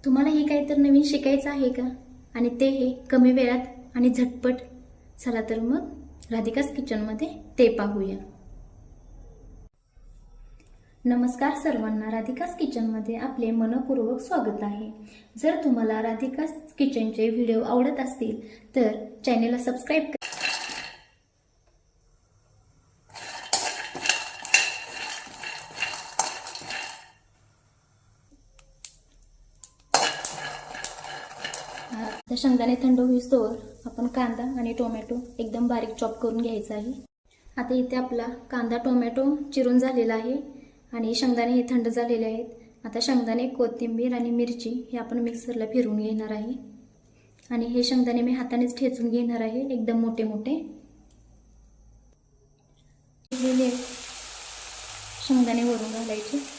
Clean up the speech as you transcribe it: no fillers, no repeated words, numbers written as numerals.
तुम्हाला हे काहीतरी नवीन शिकायचं आहे का? आणि ते हे कमी वेळात आणि झटपट. चला तर मग राधिकास किचनमध्ये ते पाहूया. नमस्कार सर्वांना, राधिकास किचनमध्ये आपले मनपूर्वक स्वागत आहे. जर तुम्हाला राधिकास किचनचे व्हिडिओ आवडत असतील तर चॅनेलला सबस्क्राईब करा. आता शेंगदाणे थंड होईस्तोवर आपण कांदा आणि टोमॅटो एकदम बारीक चॉप करून घ्यायचा आहे. आता इथे आपला कांदा टोमॅटो चिरून झालेला आहे आणि शेंगदाणे हे थंड झालेले आहेत. आता शेंगदाणे, कोथिंबीर आणि मिरची हे आपण मिक्सरला फिरवून घेणार आहे आणि हे शेंगदाणे मी हातानेच ठेचून घेणार आहे एकदम मोठे मोठे. शेंगदाणे वरून घालायचे.